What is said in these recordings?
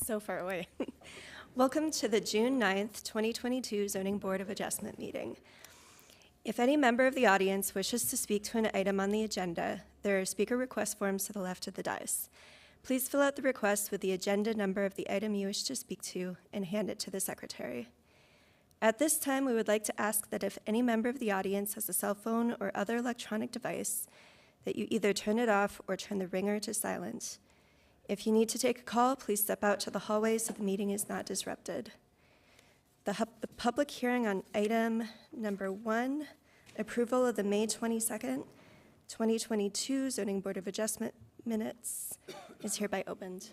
So far away. Welcome to the June 9th, 2022 Zoning Board of Adjustment meeting. If any member of the audience wishes to speak to an item on the agenda, there are speaker request forms to the left of the dais. Please fill out the request with the agenda number of the item you wish to speak to and hand it to the secretary. At this time, we would like to ask that if any member of the audience has a cell phone or other electronic device, that you either turn it off or turn the ringer to silent. If you need to take a call, please step out to the hallway so the meeting is not disrupted. The public hearing on item number 1, approval of the May 22nd, 2022 Zoning Board of Adjustment minutes, is hereby opened.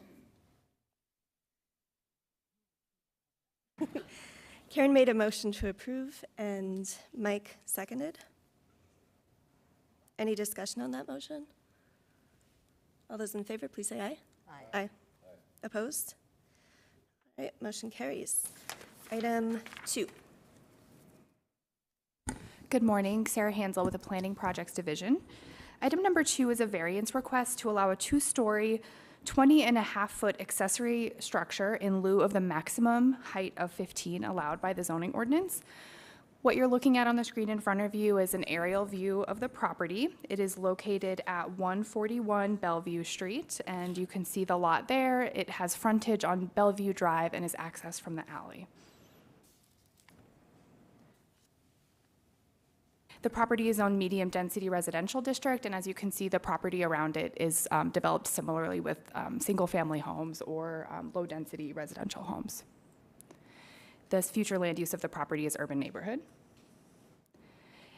Karen made a motion to approve and Mike seconded. Any discussion on that motion? All those in favor, please say aye. Aye. Aye. Opposed? All right, motion carries. Item 2. Good morning, Sarah Hansel with the Planning Projects Division. Item number 2 is a variance request to allow a 2-story, 20.5-foot accessory structure in lieu of the maximum height of 15 allowed by the zoning ordinance. What you're looking at on the screen in front of you is an aerial view of the property. It is located at 141 Bellevue Street, and you can see the lot there. It has frontage on Bellevue Drive and is accessed from the alley. The property is on medium density residential district, and as you can see, the property around it is developed similarly with single family homes or low density residential homes. This future land use of the property is urban neighborhood.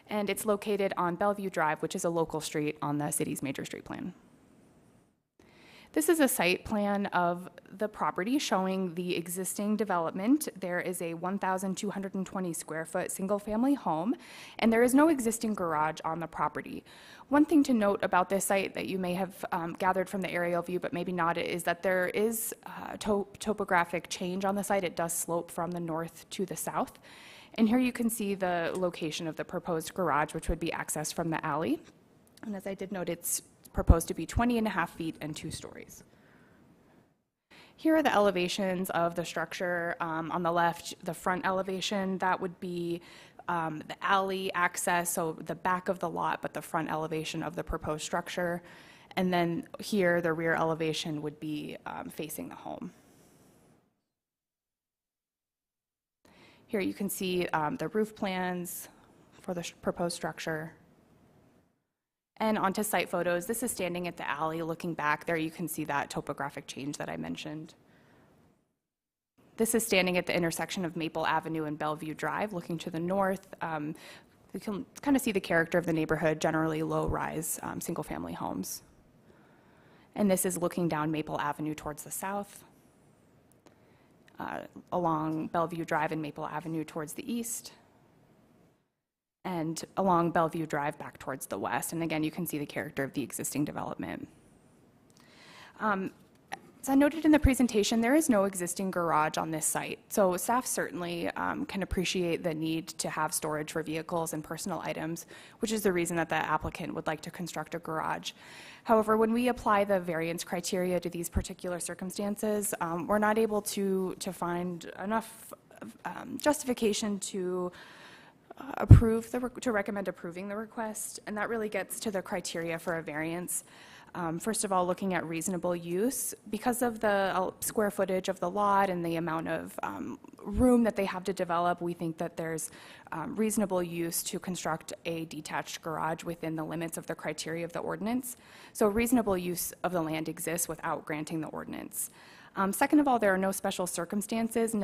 And it's located on Bellevue Drive, which is a local street on the city's major street plan. This is a site plan of the property showing the existing development. There is a 1,220 square foot single family home, and there is no existing garage on the property. One thing to note about this site that you may have gathered from the aerial view, but maybe not, is that there is topographic change on the site. It does slope from the north to the south. And here you can see the location of the proposed garage, which would be accessed from the alley. And as I did note, it's proposed to be 20.5 feet and 2 stories. Here are the elevations of the structure. On the left, the front elevation, that would be the alley access, so the back of the lot, but the front elevation of the proposed structure. And then here, the rear elevation would be facing the home. Here you can see the roof plans for the proposed structure. And onto site photos. This is standing at the alley looking back. There you can see that topographic change that I mentioned. This is standing at the intersection of Maple Avenue and Bellevue Drive looking to the north. We can kind of see the character of the neighborhood, generally low-rise single-family homes. And this is looking down Maple Avenue towards the south, along Bellevue Drive and Maple Avenue towards the east, and along Bellevue Drive back towards the west. And again, you can see the character of the existing development. As I noted in the presentation, there is no existing garage on this site. So staff certainly can appreciate the need to have storage for vehicles and personal items, which is the reason that the applicant would like to construct a garage. However, when we apply the variance criteria to these particular circumstances, we're not able to find enough justification to recommend approving the request, and that really gets to the criteria for a variance. First of all, looking at reasonable use. Because of the square footage of the lot and the amount of room that they have to develop, we think that there's reasonable use to construct a detached garage within the limits of the criteria of the ordinance. So reasonable use of the land exists without granting the ordinance. Second of all, there are no special circumstances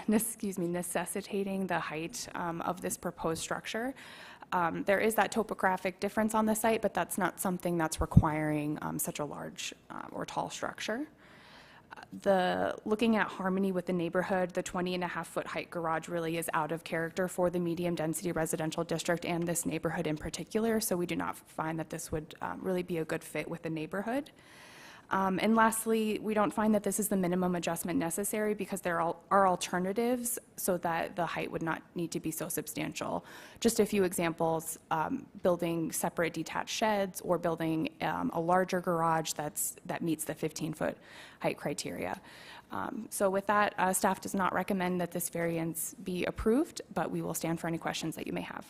necessitating the height of this proposed structure. There is that topographic difference on the site, but that's not something that's requiring such a large or tall structure. Looking at harmony with the neighborhood, the 20.5-foot height garage really is out of character for the medium density residential district and this neighborhood in particular, so we do not find that this would really be a good fit with the neighborhood. And lastly, we don't find that this is the minimum adjustment necessary because there are alternatives so that the height would not need to be so substantial. Just a few examples, building separate detached sheds or building a larger garage that meets the 15-foot height criteria. So with that, staff does not recommend that this variance be approved, but we will stand for any questions that you may have.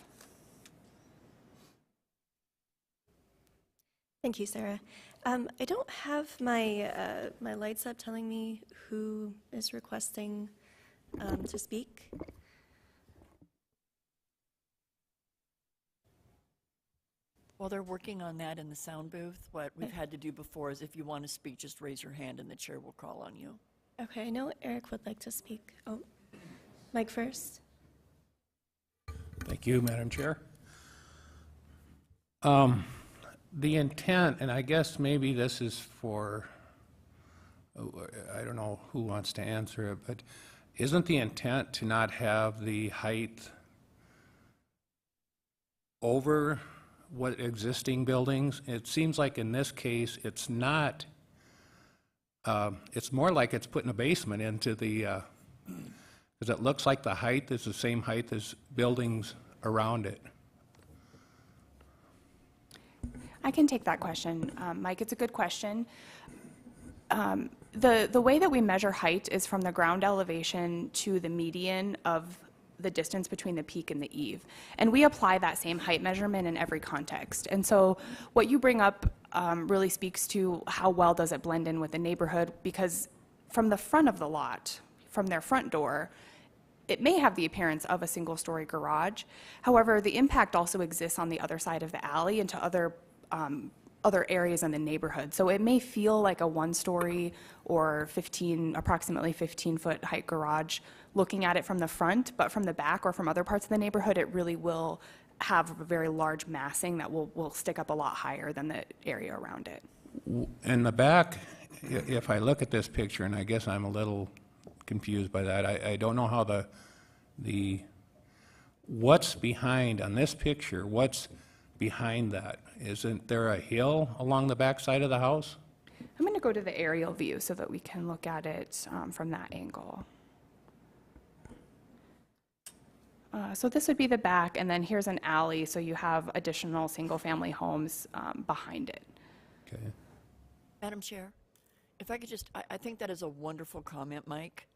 Thank you, Sarah. I don't have my my lights up telling me who is requesting to speak. Well, they're working on that in the sound booth. What we've had to do before is if you want to speak, just raise your hand and the chair will call on you. Okay, I know Eric would like to speak. Oh, Mike first. Thank you, Madam Chair. The intent, and I guess maybe this is for, I don't know who wants to answer it, but isn't the intent to not have the height over what existing buildings? It seems like in this case, it's not, it's more like it's putting a basement into the, because it looks like the height is the same height as buildings around it. I can take that question, Mike. It's a good question. The way that we measure height is from the ground elevation to the median of the distance between the peak and the eave. And we apply that same height measurement in every context. And so what you bring up really speaks to how well does it blend in with the neighborhood, because from the front of the lot, from their front door, it may have the appearance of a single-story garage. However, the impact also exists on the other side of the alley into other areas in the neighborhood. So it may feel like a one-story or approximately 15-foot height garage looking at it from the front, but from the back or from other parts of the neighborhood, it really will have a very large massing that will stick up a lot higher than the area around it. In the back, if I look at this picture, and I guess I'm a little confused by that, I don't know how what's behind on this picture, what's behind that? Isn't there a hill along the back side of the house? I'm going to go to the aerial view so that we can look at it from that angle. So this would be the back, and then here's an alley, so you have additional single-family homes behind it. Okay. Madam Chair, if I could just, I think that is a wonderful comment, Mike.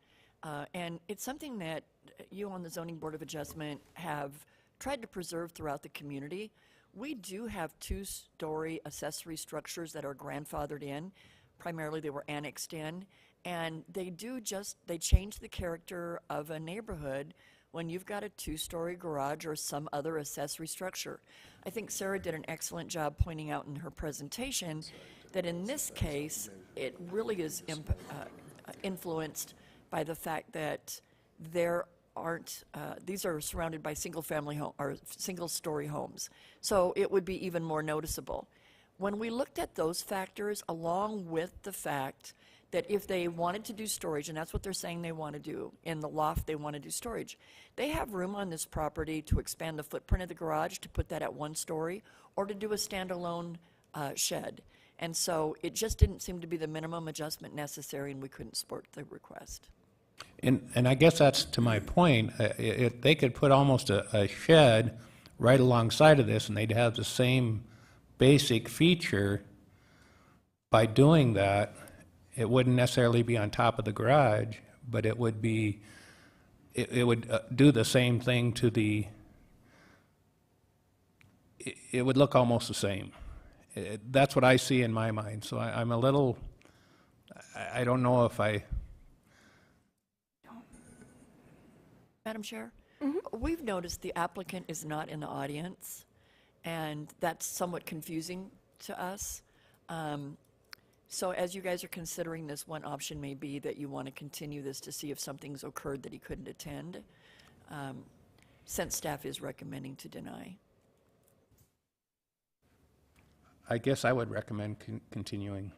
And it's something that you on the Zoning Board of Adjustment have tried to preserve throughout the community. We do have two-story accessory structures that are grandfathered in. Primarily, they were annexed in. And they change the character of a neighborhood when you've got a two-story garage or some other accessory structure. I think Sarah did an excellent job pointing out in her presentation that in this case, it really is influenced by the fact that there aren't, these are surrounded by single-family home or single-story homes. So it would be even more noticeable. When we looked at those factors, along with the fact that if they wanted to do storage, and that's what they're saying they want to do, in the loft they want to do storage, they have room on this property to expand the footprint of the garage, to put that at one story, or to do a standalone shed. And so it just didn't seem to be the minimum adjustment necessary, and we couldn't support the request. And I guess that's to my point. They could put almost a shed right alongside of this, and they'd have the same basic feature. By doing that, it wouldn't necessarily be on top of the garage, but it would be, it would do the same thing to the, it would look almost the same. That's what I see in my mind. So I'm a little, I don't know if I. Madam Chair, we've noticed the applicant is not in the audience, and that's somewhat confusing to us. So as you guys are considering this, one option may be that you want to continue this to see if something's occurred that he couldn't attend, since staff is recommending to deny. I guess I would recommend continuing.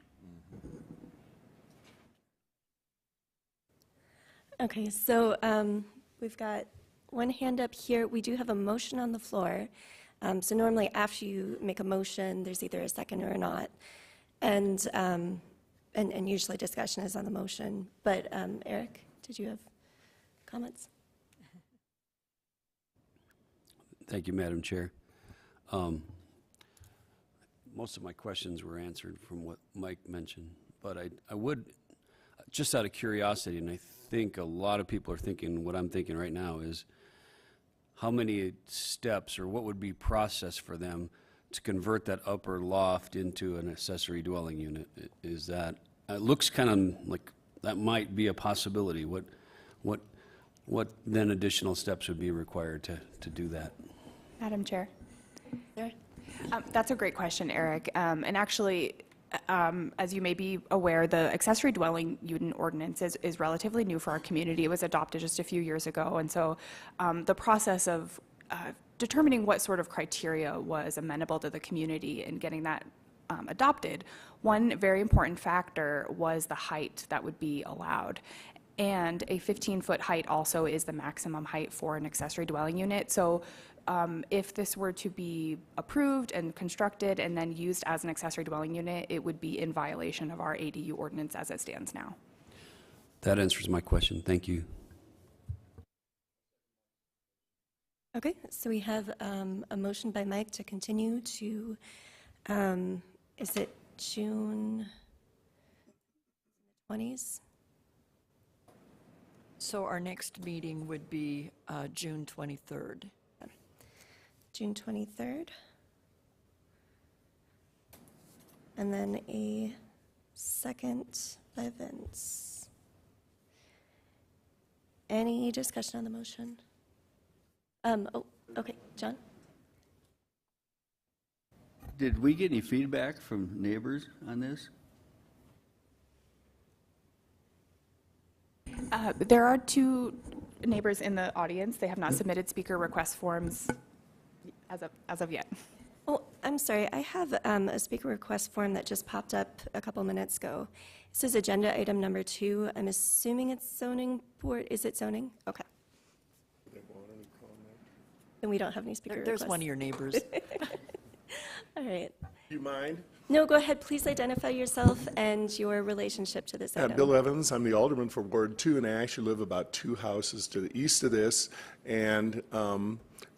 Okay, so we've got one hand up here. We do have a motion on the floor. So normally after you make a motion, there's either a second or a not. And and usually discussion is on the motion. But Eric, did you have comments? Thank you, Madam Chair. Most of my questions were answered from what Mike mentioned, but I would, just out of curiosity, and I think a lot of people are thinking what I'm thinking right now, is how many steps or what would be processed for them to convert that upper loft into an accessory dwelling unit? Is that, it looks kind of like that might be a possibility. What then additional steps would be required to do that? Madam Chair. Sure. That's a great question, Eric. And actually, as you may be aware, the accessory dwelling unit ordinance is relatively new for our community. It was adopted just a few years ago. And so the process of determining what sort of criteria was amenable to the community and getting that adopted, one very important factor was the height that would be allowed. And a 15-foot height also is the maximum height for an accessory dwelling unit. So if this were to be approved and constructed and then used as an accessory dwelling unit, it would be in violation of our ADU ordinance as it stands now. That answers my question. Thank you. Okay, so we have a motion by Mike to continue to, is it June 20s? So our next meeting would be June 23rd. June 23rd. And then a second by Vince. Any discussion on the motion? Oh, okay, John? Did we get any feedback from neighbors on this? There are two neighbors in the audience. They have not submitted speaker request forms as of yet. Oh, I'm sorry. I have a speaker request form that just popped up a couple minutes ago. This is agenda item number 2. I'm assuming it's zoning board. Is it zoning? Okay. Then we don't have any speaker requests. There's one of your neighbors. All right. Do you mind? No, go ahead. Please identify yourself and your relationship to this item. Bill Evans. I'm the alderman for Ward 2, and I actually live about 2 houses to the east of this. And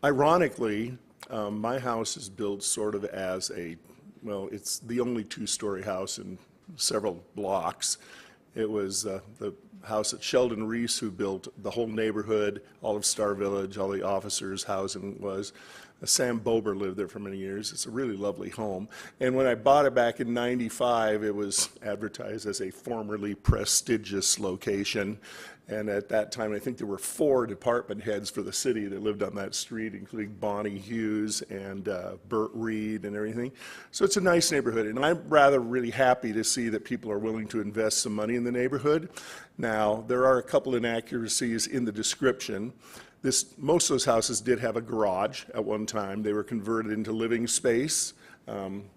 ironically, my house is built sort of as a, well, it's the only 2-story house in several blocks. It was the house that Sheldon Reese, who built the whole neighborhood, all of Star Village, all the officers' housing was. Sam Bober lived there for many years. It's a really lovely home. And when I bought it back in '95, it was advertised as a formerly prestigious location. And at that time, I think there were 4 department heads for the city that lived on that street, including Bonnie Hughes and Burt Reed and everything. So it's a nice neighborhood. And I'm rather really happy to see that people are willing to invest some money in the neighborhood. Now, there are a couple inaccuracies in the description. Most of those houses did have a garage at one time. They were converted into living space. And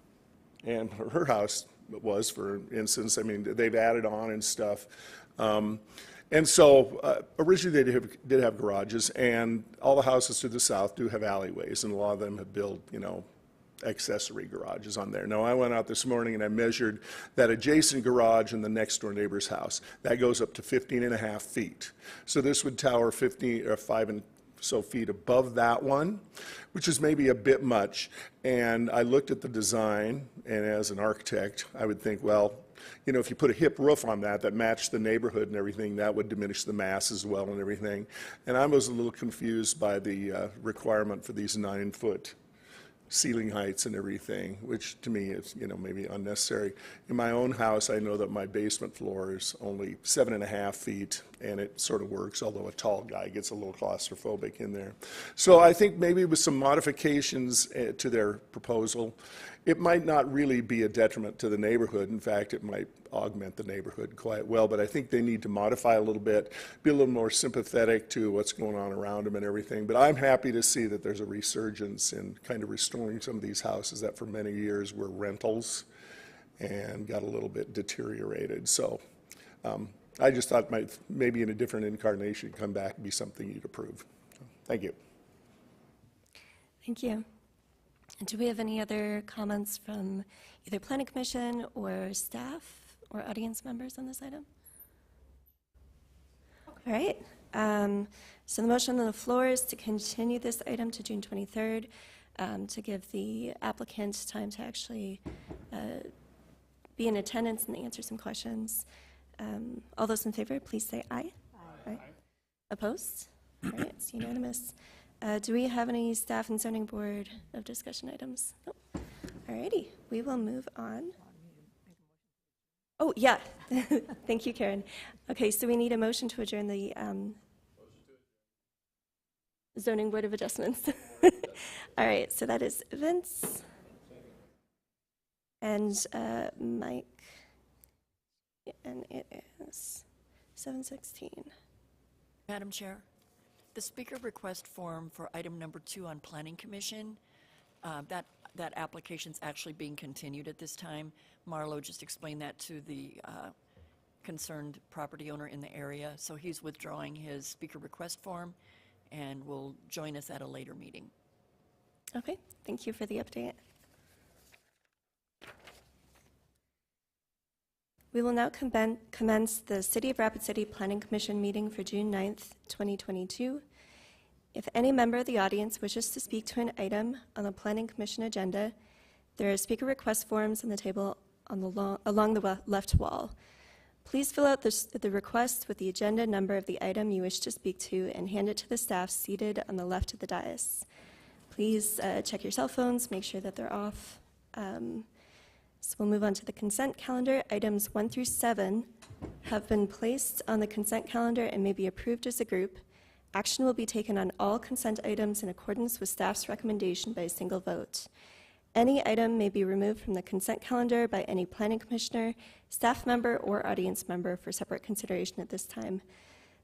her house was, for instance. I mean, they've added on and stuff. And so originally they did have garages, and all the houses to the south do have alleyways, and a lot of them have built, you know, accessory garages on there. Now, I went out this morning and I measured that adjacent garage in the next door neighbor's house. That goes up to 15.5 feet. So this would tower 15 or 5 and so feet above that one, which is maybe a bit much. And I looked at the design, and as an architect, I would think, well, you know, if you put a hip roof on that matched the neighborhood and everything, that would diminish the mass as well and everything. And I was a little confused by the requirement for these 9-foot ceiling heights and everything, which to me is, you know, maybe unnecessary. In my own house, I know that my basement floor is only 7.5 feet, and it sort of works, although a tall guy gets a little claustrophobic in there. So I think maybe with some modifications to their proposal, it might not really be a detriment to the neighborhood. In fact, it might augment the neighborhood quite well, but I think they need to modify a little bit, be a little more sympathetic to what's going on around them and everything. But I'm happy to see that there's a resurgence in kind of restoring some of these houses that for many years were rentals and got a little bit deteriorated. So I just thought maybe in a different incarnation come back and be something you'd approve. So, thank you. Thank you. And do we have any other comments from either Planning Commission or staff or audience members on this item? All right. So the motion on the floor is to continue this item to June 23rd, to give the applicant time to actually be in attendance and answer some questions. All those in favor, please say aye. Aye. Opposed? All right, it's unanimous. Do we have any staff and zoning board of discussion items? Nope. All righty, we will move on. Oh, yeah. Thank you, Karen. Okay, so we need a motion to adjourn the zoning board of adjustments. All right, so that is Vince and Mike, and it is 7:16. Madam Chair, the speaker request form for item number 2 on Planning Commission, that application's actually being continued at this time. Marlo just explained that to the concerned property owner in the area, so he's withdrawing his speaker request form and will join us at a later meeting. Okay, thank you for the update. We will now commence the City of Rapid City Planning Commission meeting for June 9th, 2022. If any member of the audience wishes to speak to an item on the Planning Commission agenda, there are speaker request forms on the table on along the left wall. Please fill out the request with the agenda number of the item you wish to speak to and hand it to the staff seated on the left of the dais. Please check your cell phones, make sure that they're off. So we'll move on to the consent calendar. Items 1 through 7 have been placed on the consent calendar and may be approved as a group. Action will be taken on all consent items in accordance with staff's recommendation by a single vote. Any item may be removed from the consent calendar by any planning commissioner, staff member, or audience member for separate consideration at this time.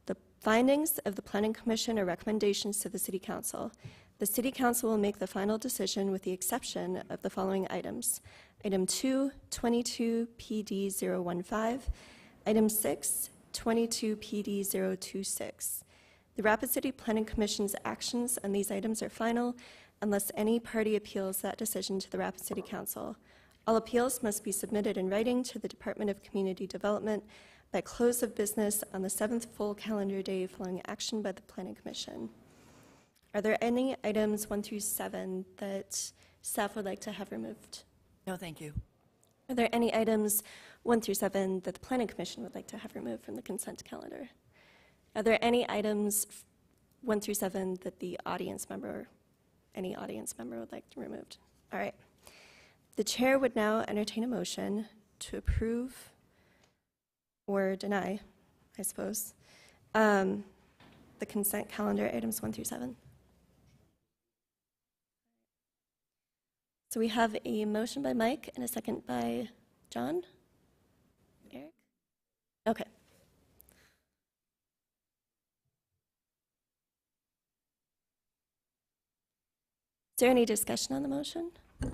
The findings of the Planning Commission are recommendations to the City Council. The City Council will make the final decision with the exception of the following items. Item 2, 22 PD 015. Item 6, 22 PD 026. The Rapid City Planning Commission's actions on these items are final unless any party appeals that decision to the Rapid City Council. All appeals must be submitted in writing to the Department of Community Development by close of business on the 7th full calendar day following action by the Planning Commission. Are there any items 1 through 7 that staff would like to have removed? No, thank you. Are there any items 1 through 7 that the Planning Commission would like to have removed from the consent calendar? Are there any items 1 through 7 that the audience member, any audience member would like removed? All right. The chair would now entertain a motion to approve or deny, I suppose, the consent calendar items 1 through 7. So we have a motion by Mike and a second by John? Eric? Okay. Is there any discussion on the motion? All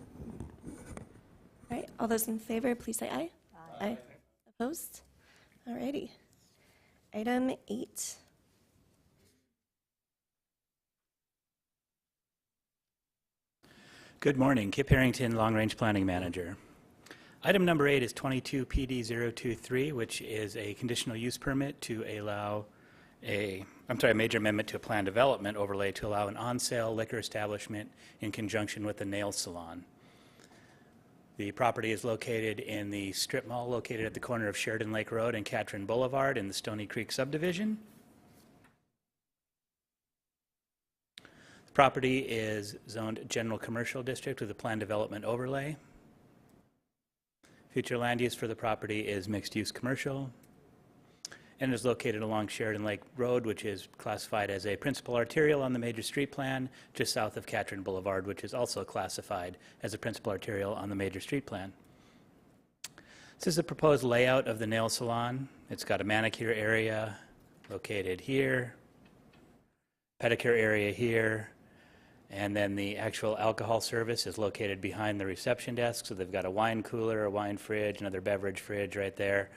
right, all those in favor, please say aye. Aye. Aye. Opposed? All righty. Item 8. Good morning, Kip Harrington, Long Range Planning Manager. Item number 8 is 22 PD 023, which is a conditional use permit to allow a major amendment to a plan development overlay to allow an on-sale liquor establishment in conjunction with a nail salon. The property is located in the strip mall located at the corner of Sheridan Lake Road and Catron Boulevard in the Stony Creek subdivision. The property is zoned general commercial district with a plan development overlay. Future land use for the property is mixed use commercial and is located along Sheridan Lake Road, which is classified as a principal arterial on the major street plan, just south of Catron Boulevard, which is also classified as a principal arterial on the major street plan. This is the proposed layout of the nail salon. It's got a manicure area located here, pedicure area here, and then the actual alcohol service is located behind the reception desk. So they've got a wine cooler, a wine fridge, another beverage fridge right there.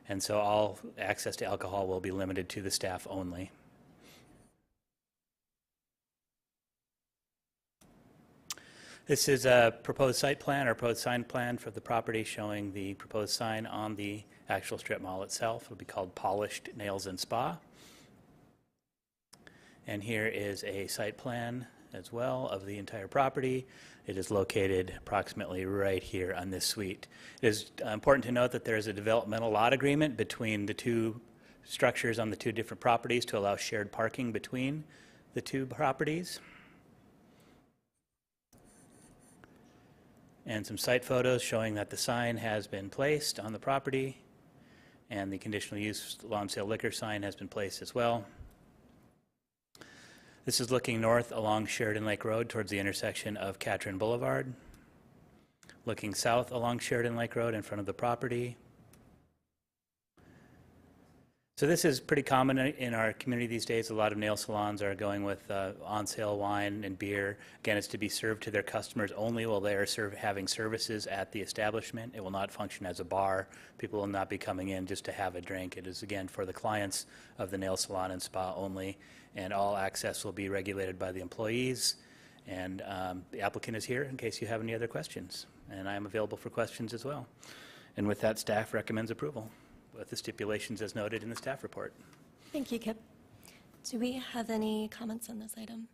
And so all access to alcohol will be limited to the staff only. This is a proposed site plan or proposed sign plan for the property showing the proposed sign on the actual strip mall itself. It'll be called Polished Nails and Spa. And here is a site plan as well of the entire property. It is located approximately right here on this suite. It is important to note that there is a developmental lot agreement between the two structures on the two different properties to allow shared parking between the two properties. And some site photos showing that the sign has been placed on the property, and the conditional use lawn sale liquor sign has been placed as well. This is looking north along Sheridan Lake Road towards the intersection of Catron Boulevard. Looking south along Sheridan Lake Road in front of the property. So this is pretty common in our community these days. A lot of nail salons are going with on-sale wine and beer. Again, it's to be served to their customers only while they are having services at the establishment. It will not function as a bar. People will not be coming in just to have a drink. It is, again, for the clients of the nail salon and spa only, and all access will be regulated by the employees. And the applicant is here in case you have any other questions. And I am available for questions as well. And with that, staff recommends approval, with the stipulations as noted in the staff report. Thank you, Kip. Do we have any comments on this item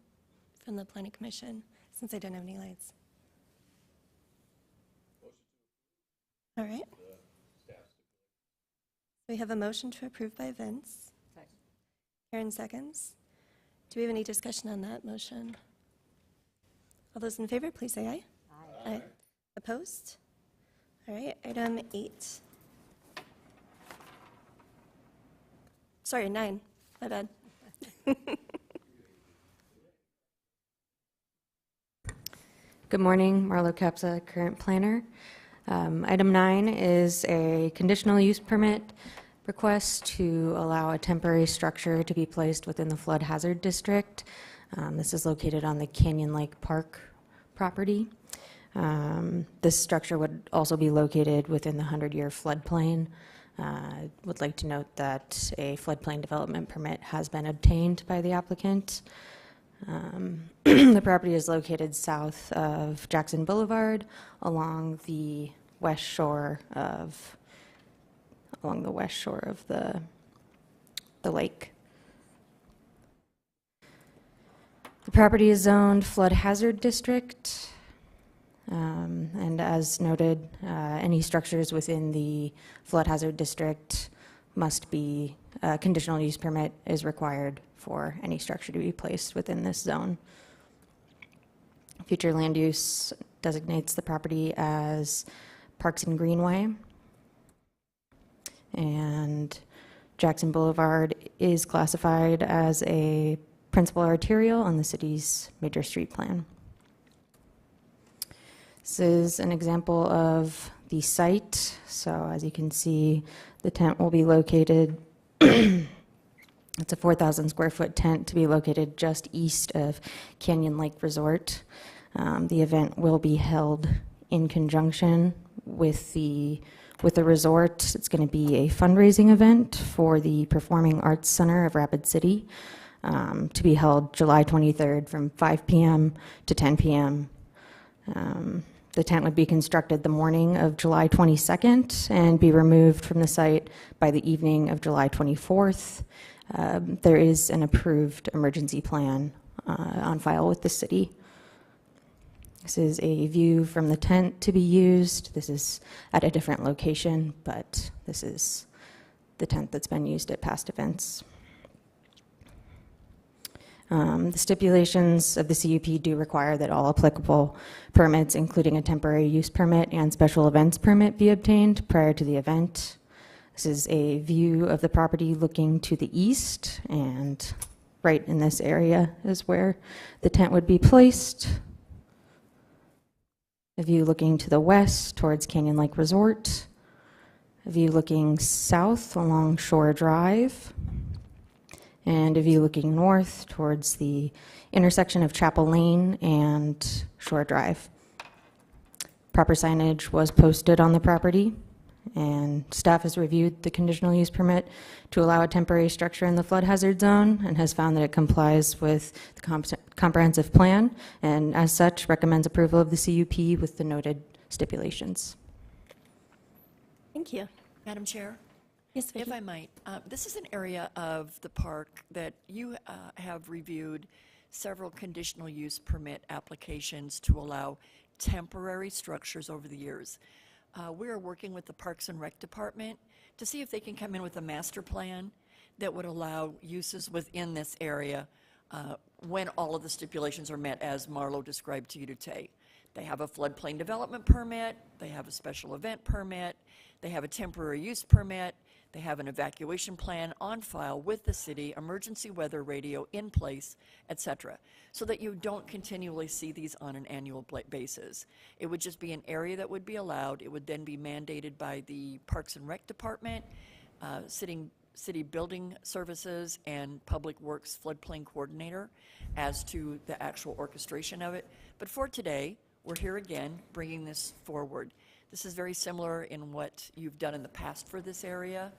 from the Planning Commission, since I don't have any lights? All right. We have a motion to approve by Vince. Karen seconds. Do we have any discussion on that motion? All those in favor, please say aye. Aye. Aye. Opposed? All right, item 8. Sorry, 9. My bad. Good morning, Marlo Capsa, current planner. Item 9 is a conditional use permit request to allow a temporary structure to be placed within the flood hazard district. This is located on the Canyon Lake Park property. This structure would also be located within the 100-year floodplain. Would like to note that a floodplain development permit has been obtained by the applicant. The property is located south of Jackson Boulevard along the west shore of the lake. The property is zoned flood hazard district. And as noted, any structures within the flood hazard district must be, a conditional use permit is required for any structure to be placed within this zone. Future land use designates the property as Parks and Greenway. And Jackson Boulevard is classified as a principal arterial on the city's major street plan. This is an example of the site. So as you can see, the tent will be located, it's a 4,000 square foot tent to be located just east of Canyon Lake Resort. The event will be held in conjunction with the resort. It's going to be a fundraising event for the Performing Arts Center of Rapid City to be held July 23rd from 5 p.m. to 10 p.m. The tent would be constructed the morning of July 22nd and be removed from the site by the evening of July 24th. There is an approved emergency plan on file with the city. This is a view from the tent to be used. This is at a different location, but this is the tent that's been used at past events. The stipulations of the CUP do require that all applicable permits, including a temporary use permit and special events permit, be obtained prior to the event. This is a view of the property looking to the east, and right in this area is where the tent would be placed. A view looking to the west towards Canyon Lake Resort. A view looking south along Shore Drive. And a view looking north towards the intersection of Chapel Lane and Shore Drive. Proper signage was posted on the property, and staff has reviewed the conditional use permit to allow a temporary structure in the flood hazard zone and has found that it complies with the comprehensive plan, and as such recommends approval of the CUP with the noted stipulations. Thank you. Madam Chair? Yes, Vicki? If I might, this is an area of the park that you have reviewed several conditional use permit applications to allow temporary structures over the years. We are working with the Parks and Rec Department to see if they can come in with a master plan that would allow uses within this area when all of the stipulations are met, as Marlo described to you today. They have a floodplain development permit, they have a special event permit, they have a temporary use permit, they have an evacuation plan on file with the city, emergency weather radio in place, etc., so that you don't continually see these on an annual basis. It would just be an area that would be allowed. It would then be mandated by the Parks and Rec Department, city building services, and Public Works floodplain coordinator as to the actual orchestration of it. But for today, we're here again bringing this forward. This is very similar in what you've done in the past for this area.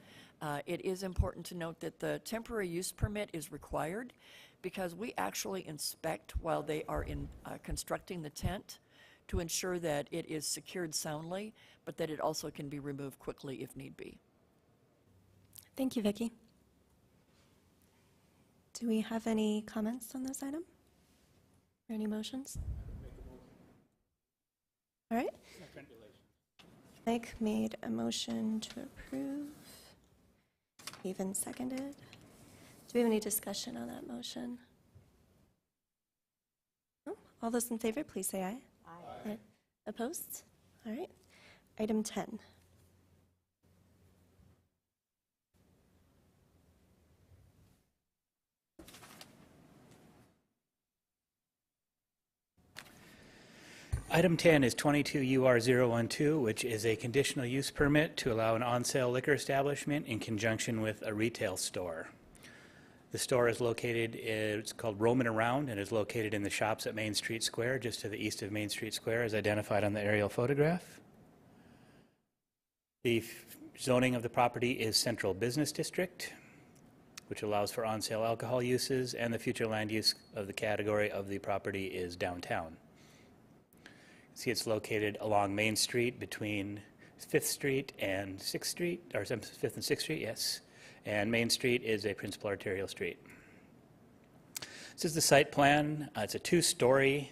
It is important to note that the temporary use permit is required because we actually inspect while they are constructing the tent to ensure that it is secured soundly, but that it also can be removed quickly if need be. Thank you, Vicki. Do we have any comments on this item? Or any motions? All right. Mike made a motion to approve. Even seconded. Do we have any discussion on that motion? No? All those in favor, please say aye. Aye. Opposed? All right. Item 10. Item 10 is 22 UR 012, which is a conditional use permit to allow an on-sale liquor establishment in conjunction with a retail store. The store is located, it's called Roaming Around, and is located in the Shops at Main Street Square, just to the east of Main Street Square, as identified on the aerial photograph. The zoning of the property is Central Business District, which allows for on-sale alcohol uses, and the future land use of the category of the property is downtown. See, it's located along Main Street between 5th Street and 6th Street, or 5th and 6th Street, yes. And Main Street is a principal arterial street. This is the site plan. It's a two-story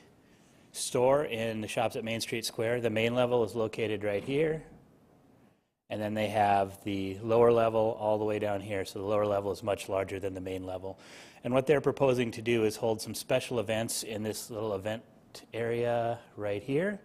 store in the Shops at Main Street Square. The main level is located right here. And then they have the lower level all the way down here. So the lower level is much larger than the main level. And what they're proposing to do is hold some special events in this little event area right here,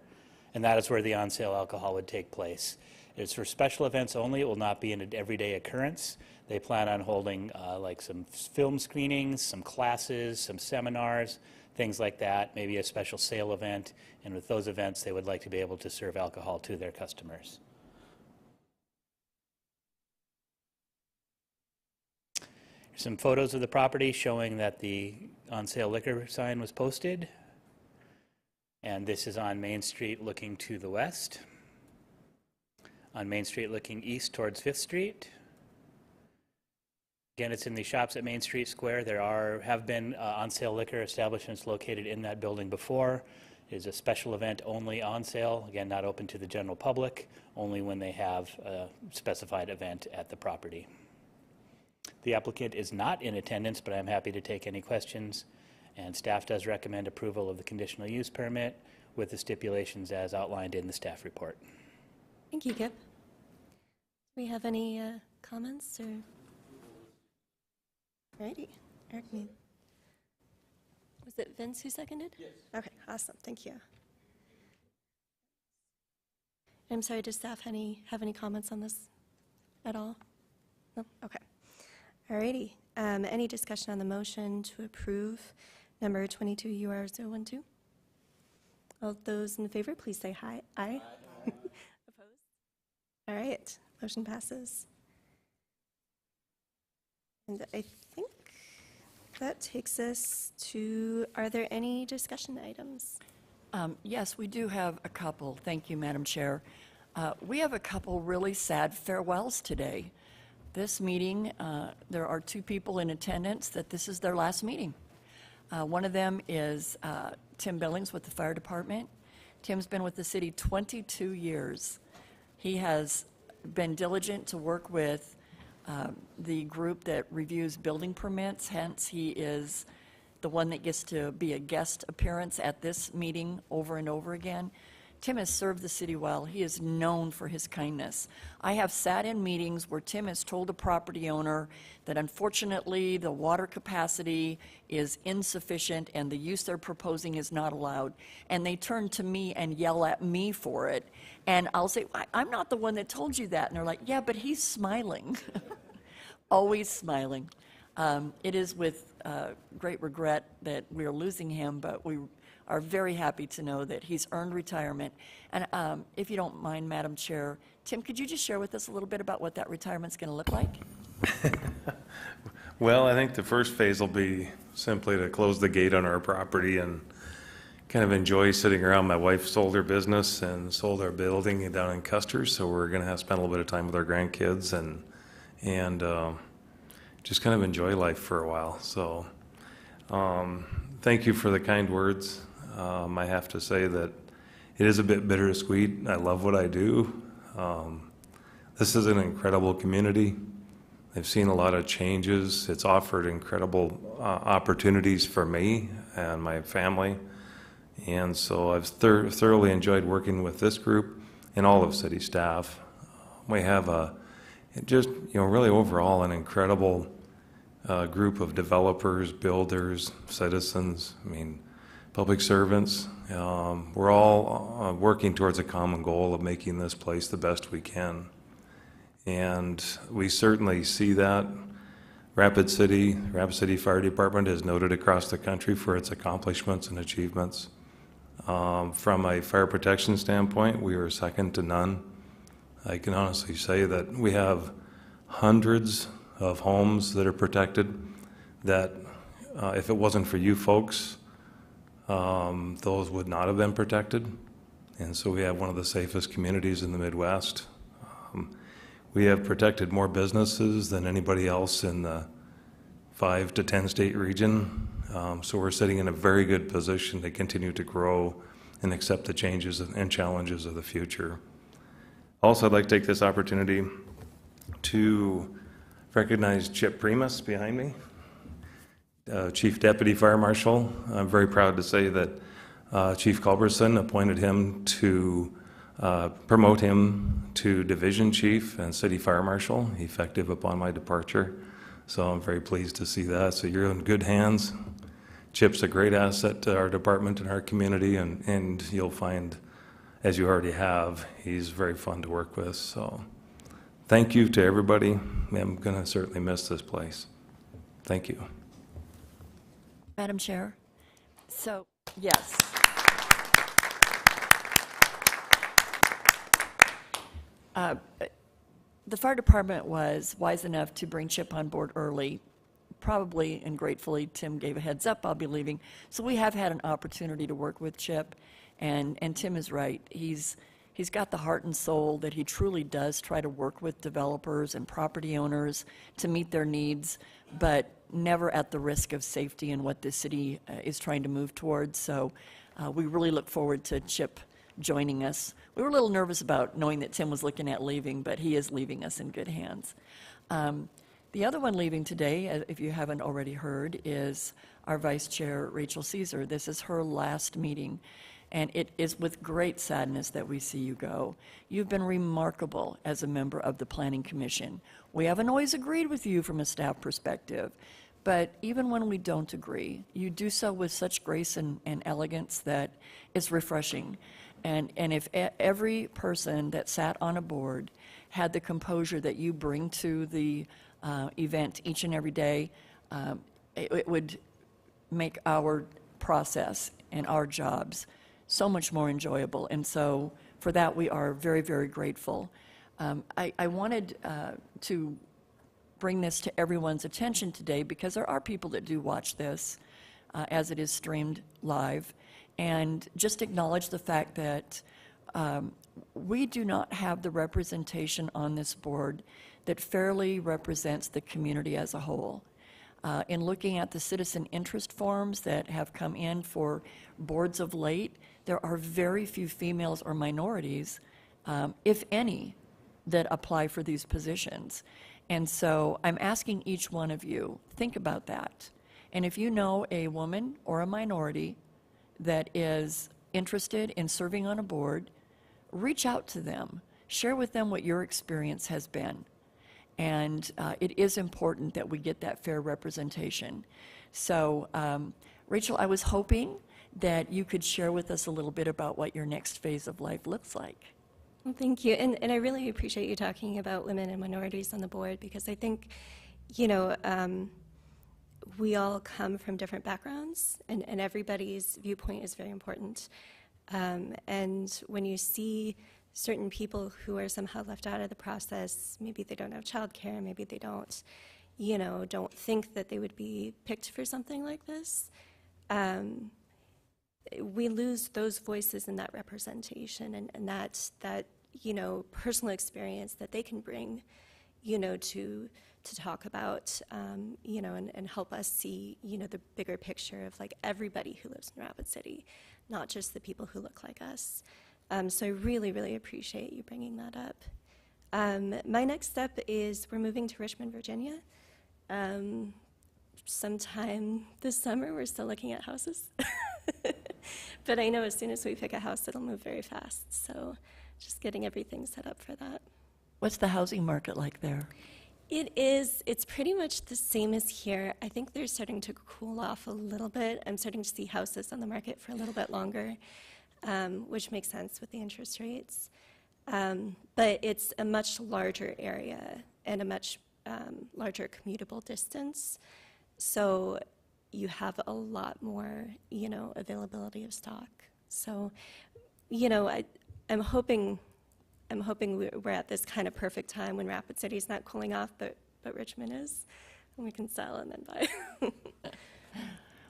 and that is where the on-sale alcohol would take place. It's for special events only. It will not be an everyday occurrence. They plan on holding like some film screenings, some classes, some seminars, things like that, maybe a special sale event, and with those events they would like to be able to serve alcohol to their customers. Here's some photos of the property showing that the on-sale liquor sign was posted. And this is on Main Street looking to the west. On Main Street looking east towards 5th Street. Again, it's in the Shops at Main Street Square. There have been on-sale liquor establishments located in that building before. It is a special event only on sale. Again, not open to the general public, only when they have a specified event at the property. The applicant is not in attendance, but I'm happy to take any questions. And staff does recommend approval of the conditional use permit with the stipulations as outlined in the staff report. Thank you, Kip. Do we have any comments or? Alrighty, Eric, was it Vince who seconded? Yes. Okay, awesome, thank you. I'm sorry, does staff have any comments on this at all? No? Okay. Alrighty, any discussion on the motion to approve number 22 UR 012? All those in favor, please say aye. Aye. Opposed? All right, motion passes. And I think that takes us to, are there any discussion items? Yes, we do have a couple. Thank you, Madam Chair. We have a couple really sad farewells today. This meeting, there are two people in attendance that this is their last meeting. One of them is Tim Billings with the fire department. Tim's been with the city 22 years. He has been diligent to work with the group that reviews building permits, hence he is the one that gets to be a guest appearance at this meeting over and over again. Tim has served the city well. He is known for his kindness. I have sat in meetings where Tim has told a property owner that unfortunately the water capacity is insufficient and the use they're proposing is not allowed. And they turn to me and yell at me for it. And I'll say, I'm not the one that told you that. And they're like, yeah, but he's smiling. Always smiling. It is with great regret that we are losing him, but we are very happy to know that he's earned retirement. And if you don't mind, Madam Chair, Tim, could you just share with us a little bit about what that retirement's going to look like? Well, I think the first phase will be simply to close the gate on our property and kind of enjoy sitting around. My wife sold her business and sold our building down in Custer, so we're going to have to spend a little bit of time with our grandkids and just kind of enjoy life for a while. So thank you for the kind words. I have to say that it is a bit bittersweet. I love what I do. This is an incredible community. I've seen a lot of changes. It's offered incredible opportunities for me and my family. And so I've thoroughly enjoyed working with this group and all of city staff. We have really overall an incredible group of developers, builders, citizens, public servants. We're all working towards a common goal of making this place the best we can. And we certainly see that. Rapid City Fire Department is noted across the country for its accomplishments and achievements. From a fire protection standpoint, we are second to none. I can honestly say that we have hundreds of homes that are protected that if it wasn't for you folks, those would not have been protected. And so we have one of the safest communities in the Midwest. We have protected more businesses than anybody else in the 5 to 10 state region. So we're sitting in a very good position to continue to grow and accept the changes and challenges of the future. Also, I'd like to take this opportunity to recognize Chip Primus behind me, Chief Deputy Fire Marshal. I'm very proud to say that Chief Culberson appointed him to promote him to Division Chief and City Fire Marshal, effective upon my departure. So I'm very pleased to see that. So you're in good hands. Chip's a great asset to our department and our community, and you'll find, as you already have, he's very fun to work with. So thank you to everybody. I'm going to certainly miss this place. Thank you. Madam Chair? So, yes. The fire department was wise enough to bring Chip on board early. Probably and gratefully, Tim gave a heads up, I'll be leaving. So we have had an opportunity to work with Chip, and Tim is right. He's got the heart and soul that he truly does try to work with developers and property owners to meet their needs, but never at the risk of safety and what this city is trying to move towards. So we really look forward to Chip joining us. We were a little nervous about knowing that Tim was looking at leaving, but he is leaving us in good hands. The other one leaving today, if you haven't already heard, is our Vice Chair, Rachel Caesar. This is her last meeting, and it is with great sadness that we see you go. You've been remarkable as a member of the Planning Commission. We haven't always agreed with you from a staff perspective, but even when we don't agree, you do so with such grace and elegance that it's refreshing. And if every person that sat on a board had the composure that you bring to the event each and every day, it would make our process and our jobs so much more enjoyable. And so for that, we are very, very grateful. I wanted to bring this to everyone's attention today because there are people that do watch this as it is streamed live, and just acknowledge the fact that we do not have the representation on this board that fairly represents the community as a whole. In looking at the citizen interest forms that have come in for boards of late, there are very few females or minorities, if any, that apply for these positions. And so I'm asking each one of you, think about that. And if you know a woman or a minority that is interested in serving on a board, reach out to them. Share with them what your experience has been. And it is important that we get that fair representation. So, Rachel, I was hoping that you could share with us a little bit about what your next phase of life looks like. Well, thank you. And I really appreciate you talking about women and minorities on the board, because I think, you know, we all come from different backgrounds, and everybody's viewpoint is very important. And when you see certain people who are somehow left out of the process, maybe they don't have childcare, maybe they don't, you know, don't think that they would be picked for something like this, we lose those voices and that representation and that, you know, personal experience that they can bring, you know, to talk about, you know, and help us see, you know, the bigger picture of like everybody who lives in Rapid City, not just the people who look like us. So I really, really appreciate you bringing that up. My next step is we're moving to Richmond, Virginia. Sometime this summer. We're still looking at houses. But I know as soon as we pick a house, it'll move very fast. So just getting everything set up for that. What's the housing market like there? It's pretty much the same as here. I think they're starting to cool off a little bit. I'm starting to see houses on the market for a little bit longer, which makes sense with the interest rates. But it's a much larger area and a much larger commutable distance. So you have a lot more, you know, availability of stock. So, you know, I'm hoping we're at this kind of perfect time when Rapid City is not cooling off, but Richmond is, and we can sell and then buy.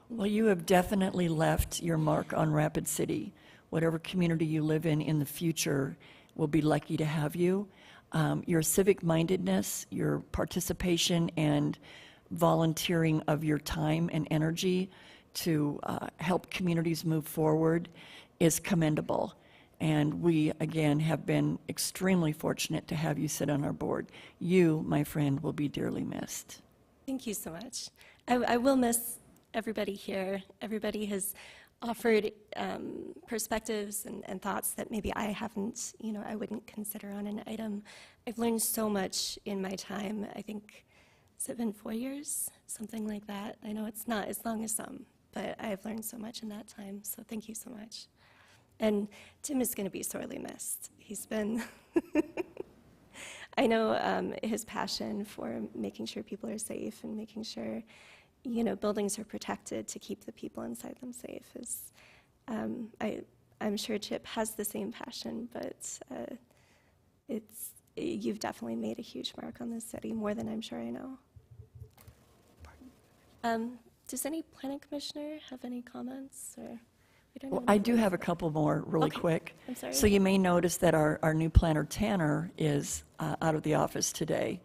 Well, you have definitely left your mark on Rapid City. Whatever community you live in the future will be lucky to have you. Your civic mindedness, your participation and volunteering of your time and energy to help communities move forward is commendable. And we, again, have been extremely fortunate to have you sit on our board. You, my friend, will be dearly missed. Thank you so much. I will miss everybody here. Everybody has offered perspectives and thoughts that maybe I haven't, you know, I wouldn't consider on an item. I've learned so much in my time. I think, has it been 4 years? Something like that. I know it's not as long as some, but I've learned so much in that time, so thank you so much. And Tim is going to be sorely missed. He's been, I know his passion for making sure people are safe and making sure, you know, buildings are protected to keep the people inside them safe is, I'm sure Chip has the same passion, but you've definitely made a huge mark on this city, more than I'm sure I know. Does any planning commissioner have any comments? Or we don't Well, know I do have a couple more really Okay. quick. I'm sorry. So you may notice that our new planner, Tanner, is out of the office today.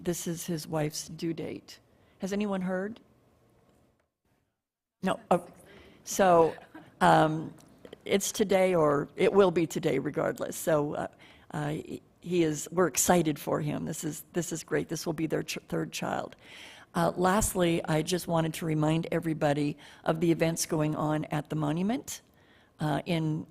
This is his wife's due date. Has anyone heard? No. So it's today, or it will be today regardless. So we're excited for him. This is great. This will be their third child. Lastly, I just wanted to remind everybody of the events going on at the monument in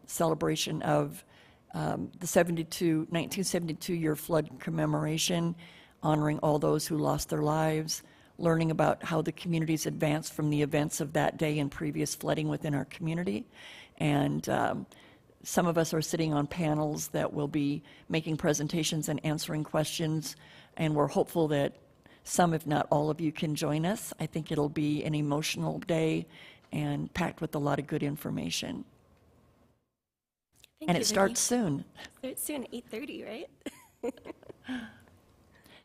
celebration of the 1972-year flood commemoration, honoring all those who lost their lives, learning about how the communities advanced from the events of that day and previous flooding within our community. And some of us are sitting on panels that will be making presentations and answering questions, and we're hopeful that some, if not all of you, can join us. I think it'll be an emotional day and packed with a lot of good information. Thank And you, it starts soon. Starts soon, 8:30, right?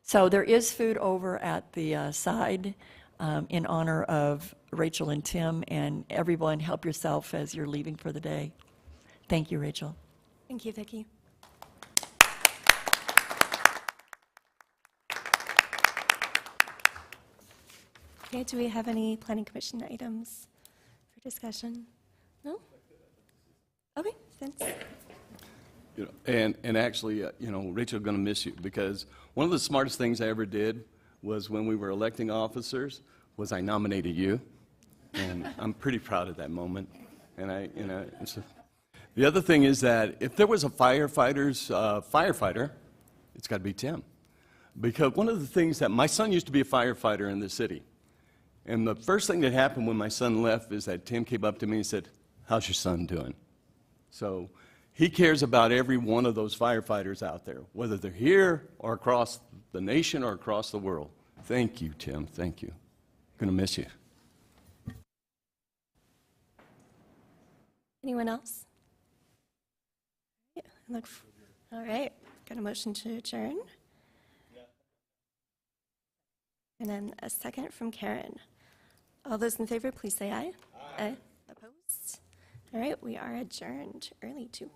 So there is food over at the side in honor of Rachel and Tim, and everyone help yourself as you're leaving for the day. Thank you, Rachel. Thank you, Vicki. Okay, do we have any planning commission items for discussion? No? Okay, Vince. You know, and actually, you know, Rachel, going to miss you, because one of the smartest things I ever did was when we were electing officers was I nominated you, and I'm pretty proud of that moment. And the other thing is that if there was a firefighter, it's got to be Tim, because one of the things that my son used to be a firefighter in the city, and the first thing that happened when my son left is that Tim came up to me and said, "How's your son doing?" So he cares about every one of those firefighters out there, whether they're here or across the nation or across the world. Thank you, Tim. Thank you. Going to miss you. Anyone else? All right, got a motion to adjourn? And then a second from Karen. All those in favor, please say aye. Aye. Opposed? All right, we are adjourned early too.